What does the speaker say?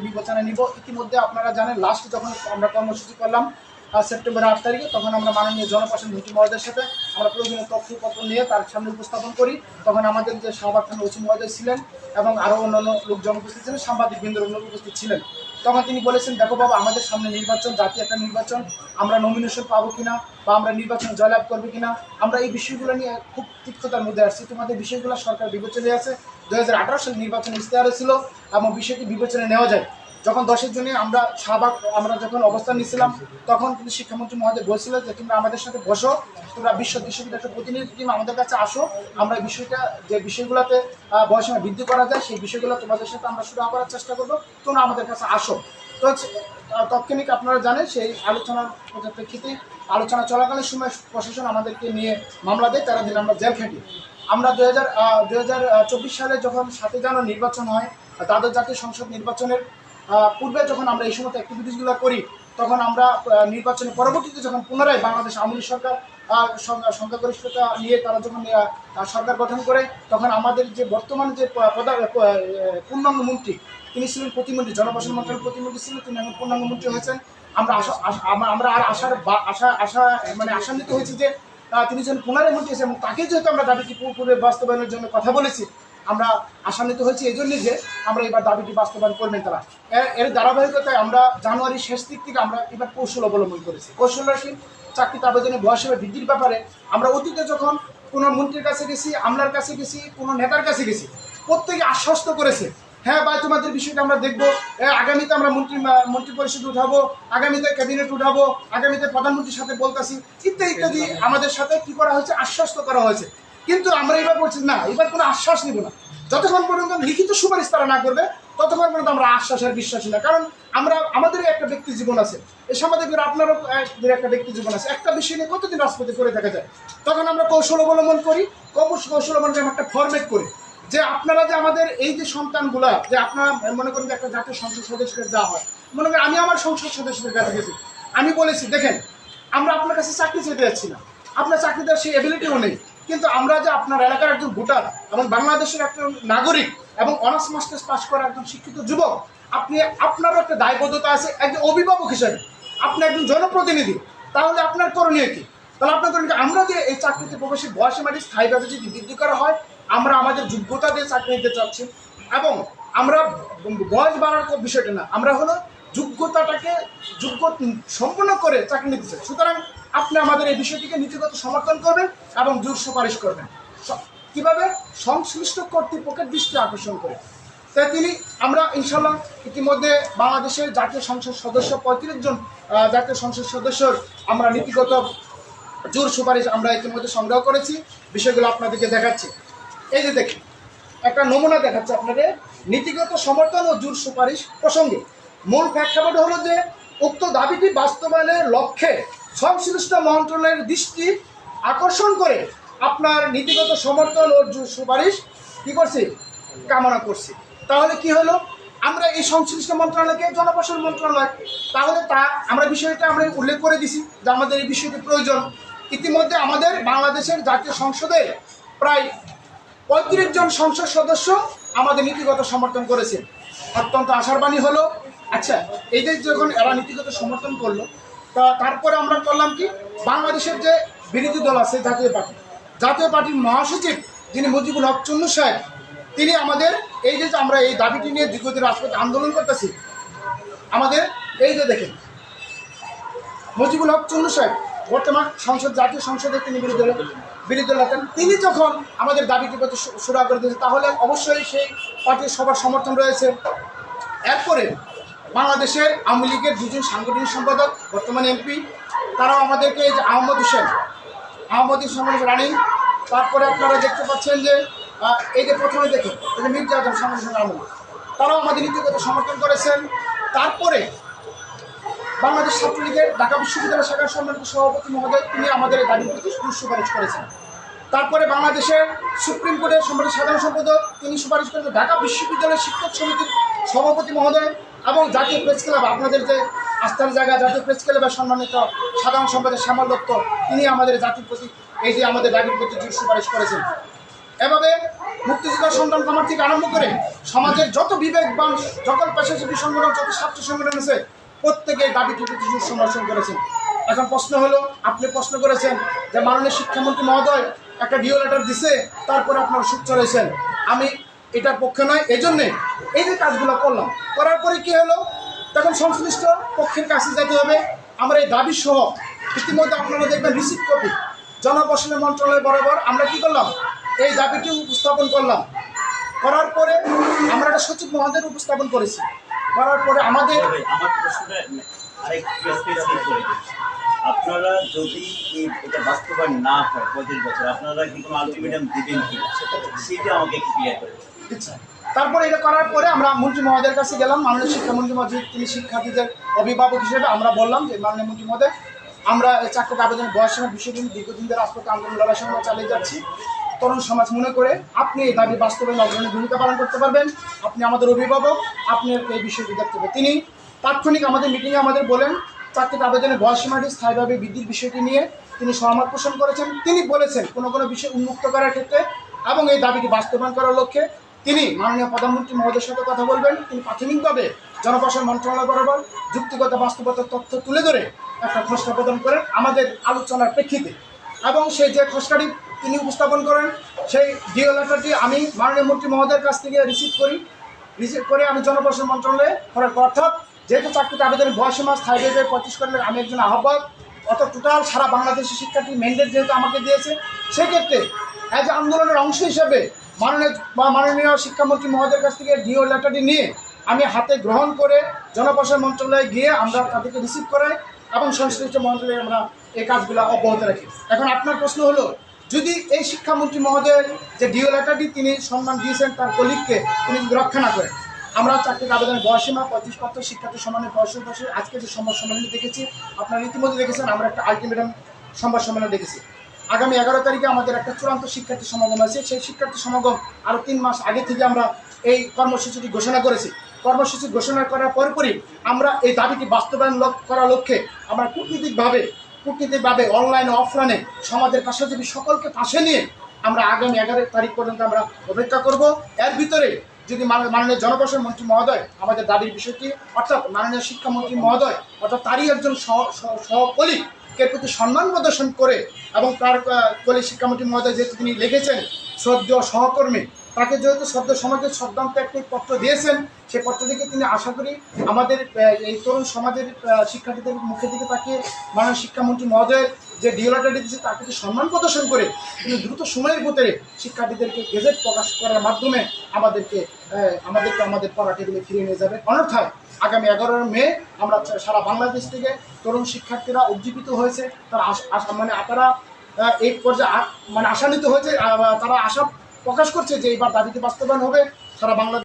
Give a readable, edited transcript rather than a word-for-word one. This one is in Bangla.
বিবেচনায় নিব। ইতিমধ্যে আপনারা জানেন লাস্ট যখন আমরা কর্মসূচি করলাম সেপ্টেম্বর 8 তারিখে, তখন আমরা মাননীয় জনপ্রশাসন মন্ত্রী মহোদয়ের সাথে আমরা প্রয়োজনীয় তথ্যপত্র নিয়ে তার সামনে উপস্থাপন করি। তখন আমাদের যে শাহবাগ থানার ওসি মহোদয় ছিলেন এবং আরও অন্যান্য লোকজন উপস্থিত ছিলেন, সাংবাদিক বৃন্দর উপস্থিত ছিলেন। তখন তিনি বলেছেন, দেখো বাবা, আমাদের সামনে নির্বাচন, জাতীয় একটা নির্বাচন, আমরা নমিনেশন পাবো কিনা বা আমরা নির্বাচন জয়লাভ করবো কিনা, আমরা এই বিষয়গুলো নিয়ে খুব তিক্ততার মধ্যে আসছি। তোমাদের বিষয়গুলো সরকার বিবেচনায় আছে। 2018 সালে নির্বাচন ইশতেহারে ছিল এবং বিষয়টি বিবেচনায় নেওয়া যায়। যখন 10 জনে আমরা শাহবাগ আমরা যখন অবস্থান নিয়েছিলাম, তখন কিন্তু শিক্ষামন্ত্রী মহোদয় বলছিল যে তোমরা আমাদের সাথে বসো, তোমরা বিশ্ববিদ্যালয়ের একটা প্রতিনিধি টিম আমাদের কাছে আসো, আমরা বিষয়টা যে বিষয়গুলোতে বয়সীমা বৃদ্ধি করা যায় সেই বিষয়গুলো তোমাদের সাথে আমরা শুরু করার চেষ্টা করবো, তোমরা আমাদের কাছে আসো। তো তাৎক্ষণিক আপনারা জানেন সেই আলোচনার প্রেক্ষিতে আলোচনা চলাকালীন সময় প্রশাসন আমাদেরকে নিয়ে মামলা দেয়, 13 দিন আমরা জেল খাটি। আমরা 2024 সালে যখন 7 জানুয়ারি নির্বাচন হয়, দ্বাদশ জাতীয় সংসদ নির্বাচনের পূর্বে যখন আমরা এই সমস্ত অ্যাক্টিভিটিসগুলো করি, তখন আমরা নির্বাচনের পরবর্তীতে যখন পুনরায় বাংলাদেশ আওয়ামী লীগ সরকার সংখ্যাগরিষ্ঠতা নিয়ে তারা যখন সরকার গঠন করে, তখন আমাদের যে বর্তমান যে পূর্ণাঙ্গ মন্ত্রী তিনি ছিলেন প্রতিমন্ত্রী, জনপ্রশাসন মন্ত্রণালয়ের প্রতিমন্ত্রী ছিলেন, তিনি এখন পূর্ণাঙ্গ মন্ত্রী হয়েছেন। আমরা আর আশান্বিত হয়েছি যে তিনি যেন পুনরায় মন্ত্রী হয়েছেন এবং তাকে যেহেতু আমরা দাবিটি পূর্বে বাস্তবায়নের জন্য কথা বলেছি, আমরা আশান্বিত হয়েছি এই জন্যই যে আমরা এবার দাবিটি বাস্তবায়ন করবেন তারা। এর ধারাবাহিকতায় আমরা জানুয়ারির শেষ দিক থেকে আমরা এবার কৌশল অবলম্বন করেছি। কৌশলরাশীল চাকরিতে আবেদনের বয়স বৃদ্ধির ব্যাপারে আমরা অতীতে যখন কোনো মন্ত্রীর কাছে গেছি, আমলার কাছে গেছি, কোনো নেতার কাছে গেছি, প্রত্যেকে আশ্বস্ত করেছে, হ্যাঁ ভাই তোমাদের বিষয়টা আমরা দেখবো, আগামীতে আমরা মন্ত্রী পরিষদ উঠাবো, আগামীতে ক্যাবিনেট উঠাবো, আগামীতে প্রধানমন্ত্রীর সাথে বলতেছি ইত্যাদি ইত্যাদি আমাদের সাথে কি করা হয়েছে, আশ্বস্ত করা হয়েছে। কিন্তু আমরা এবার বলছি না, এবার কোনো আশ্বাস নিব না। যতক্ষণ পর্যন্ত লিখিত সুপারিশ তারা না করবে ততক্ষণ পর্যন্ত আমরা আশ্বাসের বিশ্বাসী না। কারণ আমাদেরই একটা ব্যক্তি জীবন আছে, এই সমাজে আপনারও একটা ব্যক্তি জীবন আছে, একটা বিষয় নিয়ে কতদিন রাজপথে করে দেখা যায়। তখন আমরা কৌশল অবলম্বন করি, কৌশল অবলম্বন একটা ফরম্যাট করি যে আপনারা যে আমাদের এই যে সন্তানগুলা, যে আপনারা মনে করেন যে একটা জাতীয় সংসদ সদস্যের যা হয়, মনে করেন আমি আমার সংসদ সদস্যদের কাছে গেছি, আমি বলেছি দেখেন আমরা আপনার কাছে চাকরি চেতে যাচ্ছি না, আপনার চাকরি দেওয়ার সেই এবিলিটিও নেই, কিন্তু আমরা যে আপনার এলাকার একজন ভোটার এবং বাংলাদেশের একজন নাগরিক এবং অনার্স মাস্টার্স পাস করা একজন শিক্ষিত যুবক, আপনারও একটা দায়বদ্ধতা আছে একজন অভিভাবক হিসেবে, আপনি একজন জনপ্রতিনিধি, তাহলে আপনার করণীয় কি? তাহলে আপনার করণীয় আমরা যে এই চাকরিতে প্রবেশের বয়সীমাটি স্থায়ীভাবে যদি বৃদ্ধি করা হয়, আমরা আমাদের যোগ্যতা দিয়ে চাকরি নিতে চাচ্ছি এবং আমরা বয়স বাড়ার বিষয়টা না, আমরা হলো যোগ্যতাটাকে সম্পূর্ণ করে চাকরি নিতে চাই। সুতরাং আপনি আমাদের এই বিষয়টিকে নীতিগত সমর্থন করবেন এবং জোর সুপারিশ করবেন। কিভাবে? সংশ্লিষ্ট কর্তৃপক্ষের দৃষ্টি আকর্ষণ করে। তাই আমরা ইনশাল্লাহ ইতিমধ্যে বাংলাদেশের জাতীয় সংসদ সদস্য 35 জন জাতীয় সংসদ সদস্যর আমরা নীতিগত জোর সুপারিশ আমরা ইতিমধ্যে সংগ্রহ করেছি, বিষয়গুলো আপনাদেরকে দেখাচ্ছি। এই যে দেখুন একটা নমুনা দেখাচ্ছে আপনাদের নীতিগত সমর্থন ও জোর সুপারিশ প্রসঙ্গে। মূল প্রেক্ষাপট হলো যে উক্ত দাবিটি বাস্তবায়নের লক্ষ্যে সংশ্লিষ্ট মন্ত্রণালয়ের দৃষ্টি আকর্ষণ করে আপনার নীতিগত সমর্থন ও সুপারিশ কি করছি, কামনা করছি। তাহলে কি হলো, আমরা এই সংশ্লিষ্ট মন্ত্রণালয়কে জনপ্রশাসন মন্ত্রণালয়, তাহলে আমরা বিষয়টা আমরা উল্লেখ করে দিছি যে আমাদের এই বিষয়টি প্রয়োজন। ইতিমধ্যে আমাদের বাংলাদেশের জাতীয় সংসদে প্রায় 35 জন সংসদ সদস্য আমাদের নীতিগত সমর্থন করেছে। অত্যন্ত আশার হলো। আচ্ছা, এই যে যখন এরা নীতিগত সমর্থন করলো, তারপরে আমরা করলাম কি, বাংলাদেশের যে বিরোধী দল আছে জাতীয় পার্টির মহাসচিব যিনি মুজিবুল হক চুন্নু সাহেব, তিনি আমাদের এই যে আমরা এই দাবিটি নিয়ে দীর্ঘদিন রাজপথে আন্দোলন করতেছি, আমাদের এই যে দেখেন মুজিবুল হক চুন্নু সাহেব বর্তমান জাতীয় সংসদে তিনি বিরোধী দল আছেন, তিনি যখন আমাদের দাবিটি প্রতি সুরা করে দিয়েছে, তাহলে অবশ্যই সেই পার্টির সবার সমর্থন রয়েছে। এরপরে বাংলাদেশের আওয়ামী লীগের 2 জন সাংগঠনিক সম্পাদক বর্তমান এমপি, তারাও আমাদেরকে এই যে আহমদ হোসেন রানিং, তারপরে আপনারা দেখতে পাচ্ছেন যে এই যে প্রথমে দেখেন এই যে মির্জা আজম সংগঠন আহমদ, তারাও আমাদের নীতিগত সমর্থন করেছেন। তারপরে বাংলাদেশ ছাত্রলীগের ঢাকা বিশ্ববিদ্যালয় শাখার সম্মানিত সভাপতি মহোদয়, তিনি আমাদের এই দাবির প্রতি সুপারিশ করেছেন। তারপরে বাংলাদেশের সুপ্রিম কোর্টের সম্মানিত সাধারণ সম্পাদক, তিনি সুপারিশ করেছেন। ঢাকা বিশ্ববিদ্যালয় শিক্ষক সমিতির সভাপতি মহোদয় এবং জাতীয় প্রেস ক্লাব, আপনাদের যে আস্থার জায়গা জাতীয় প্রেস ক্লাবের সম্মানিত সাধারণ সম্পাদক শ্যামল দত্ত, তিনি আমাদের জাতির প্রতি এই যে আমাদের দাবির প্রতি সুপারিশ করেছেন। এভাবে মুক্তিযোদ্ধার সন্তান কমার থেকে আরম্ভ করে সমাজের যত বিবেকবান সকল পেশাজীবী সংগঠন, যত ছাত্র সংগঠন আছে, প্রত্যেকে দাবিটি সমর্থন করেছেন। এখন প্রশ্ন হলো, আপনি প্রশ্ন করেছেন যে মাননীয় শিক্ষামন্ত্রী মহোদয় একটা ডিও লেটার দিছে, তারপরে আপনারা সুখ চলেছেন। আমি এটার পক্ষে নয়, এই জন্যে এই যে কাজগুলো করলাম, করার পরে কি হলো, তখন সংশ্লিষ্ট পক্ষের কাছে যেতে হবে। আমরা এই দাবি সহ ইতিমধ্যে আপনারা দেখবেন রিসিভ কপি জনপ্রশাসন মন্ত্রণালয় বরাবর আমরা কি করলাম, এই দাবিটি উপস্থাপন করলাম। করার পরে আমরা একটা সচিব মহোদয়ের উপস্থাপন করেছি। করার পরে আমাদের আমার প্রশ্নটা আরেকটু স্পেসিফিক করে দিন। আপনারা যদি এটা বাস্তবায়ন না হয় 25 বছর, আপনারা কি কোনো আলটিমেটাম দিবেন কি সেটা আমাকে একটু ক্লিয়ার করে দিন। আচ্ছা, তারপরে এটা করার পরে আমরা মন্ত্রী মহোদয়ের কাছে গেলাম। মাননীয় শিক্ষামন্ত্রী মহোদয়, তিনি শিক্ষার্থীদের অভিভাবক হিসেবে আমরা বললাম যে মাননীয় মন্ত্রী মহোদয়, আমরা এই চাকরির আবেদনের বয়সীমার বিষয়টি দীর্ঘদিন ধরে রাজপথে আন্দোলন লড়াই সংগ্রাম চালিয়ে যাচ্ছি। তরুণ সমাজ মনে করে আপনি এই দাবি বাস্তবায়নে অগ্রণী ভূমিকা পালন করতে পারবেন, আপনি আমাদের অভিভাবক, আপনি এই বিষয়টি দেখতে হবে। তিনি তাৎক্ষণিক আমাদের মিটিংয়ে আমাদের বলেন চাকরির আবেদনের বয়সীমাটি স্থায়ীভাবে বৃদ্ধির বিষয়টি নিয়ে তিনি সহমত পোষণ করেছেন। তিনি বলেছেন কোনো কোনো বিষয় উন্মুক্ত করার ক্ষেত্রে এবং এই দাবিটি বাস্তবায়ন করার লক্ষ্যে তিনি মাননীয় প্রধানমন্ত্রী মহোদয়ের সাথে কথা বলবেন। তিনি প্রাথমিকভাবে জনপ্রশাসন মন্ত্রণালয় বরাবর যুক্তিগত বাস্তবতার তথ্য তুলে ধরে একটা খসড়া প্রদান করেন আমাদের আলোচনার প্রেক্ষিতে, এবং সেই যে খসড়াটি তিনি উপস্থাপন করেন, সেই ডিও লেটারটি আমি মাননীয় মন্ত্রী মহোদয়ের কাছ থেকে রিসিভ করে আমি জনপ্রশাসন মন্ত্রণালয়ে করার অর্থাৎ যেহেতু চাকরিতে আবেদনের বয়সীমা স্থায়ীভাবে 25 করলে আমি একজন আহ্বায়ক, অত টোটাল সারা বাংলাদেশের শিক্ষার্থী ম্যান্ডেট যেহেতু আমাকে দিয়েছে, সেক্ষেত্রে অ্যাজ আন্দোলনের অংশ হিসেবে মাননীয় শিক্ষামন্ত্রী মহোদয়ের কাছ থেকে ডিও লেটারটি নিয়ে আমি হাতে গ্রহণ করে জনপ্রশাসন মন্ত্রণালয়ে গিয়ে আমরা তাদেরকে রিসিভ করাই এবং সংশ্লিষ্ট মন্ত্রণালয়ে আমরা এই কাজগুলো অব্যাহত রাখি। এখন আপনার প্রশ্ন হলো, যদি এই শিক্ষামন্ত্রী মহোদয়ের যে ডিও লেটারটি তিনি সম্মান দিয়েছেন তার কলিগকে তিনি যদি রক্ষা না করেন, আমরা চাকরির আবেদনের বয়সীমা 25 পাত্র শিক্ষার্থী সমানের বয়সী আজকে যে সংবাদ সম্মেলনে দেখেছি, আপনারা ইতিমধ্যে দেখেছেন আমরা একটা আলটিমেটাম সংবাদ সম্মেলন দেখেছি। আগামী 11 তারিখে আমাদের একটা চূড়ান্ত শিক্ষার্থী সমাগম আছে। সেই শিক্ষার্থী সমাগম আরও 3 মাস আগে থেকে আমরা এই কর্মসূচিটি ঘোষণা করেছি। কর্মসূচি ঘোষণা করার পরপরই আমরা এই দাবিটি বাস্তবায়ন করার লক্ষ্যে আমরা কূটনীতিকভাবে অনলাইনে অফলাইনে সমাজের পেশাজীবী সকলকে পাশে নিয়ে আমরা আগামী 11 তারিখ পর্যন্ত আমরা অপেক্ষা করব। এর ভিতরে যদি মাননীয় জনপ্রশাসন মন্ত্রী মহোদয় আমাদের দাবির বিষয়টি অর্থাৎ মাননীয় শিক্ষামন্ত্রী মহোদয় অর্থাৎ তারই একজন সহকলিগের প্রতি সম্মান প্রদর্শন করে এবং তার কলিগ শিক্ষামন্ত্রী মহোদয় যেহেতু তিনি লিখেছেন শ্রদ্ধেয় সহকর্মী, তাকে যেহেতু শ্রদ্ধা সমাজের শ্রদ্ধান্ত একটি পত্র দিয়েছেন, সেই পত্র থেকে তিনি আশা করি আমাদের এই তরুণ সমাজের শিক্ষার্থীদের মুখের দিকে তাকিয়ে মাননীয় শিক্ষামন্ত্রী মহোদয়ের যে ডিও লেটারটি দিয়েছে তার প্রতি সম্মান প্রদর্শন করে তিনি দ্রুত সময়ের ভিতরে শিক্ষার্থীদেরকে গেজেট প্রকাশ করার মাধ্যমে আমাদের পড়াটিগুলো ফিরিয়ে নিয়ে যাবে। অন্যথায় আগামী 11 মে আমরা সারা বাংলাদেশ থেকে তরুণ শিক্ষার্থীরা উজ্জীবিত হয়েছে, তারা এই পর্যায়ে আশান্বিত হয়েছে, তারা আশা প্রকাশ করছে যে এইবার দাবিটি বাস্তবায়ন হবে সারা বাংলাদেশ।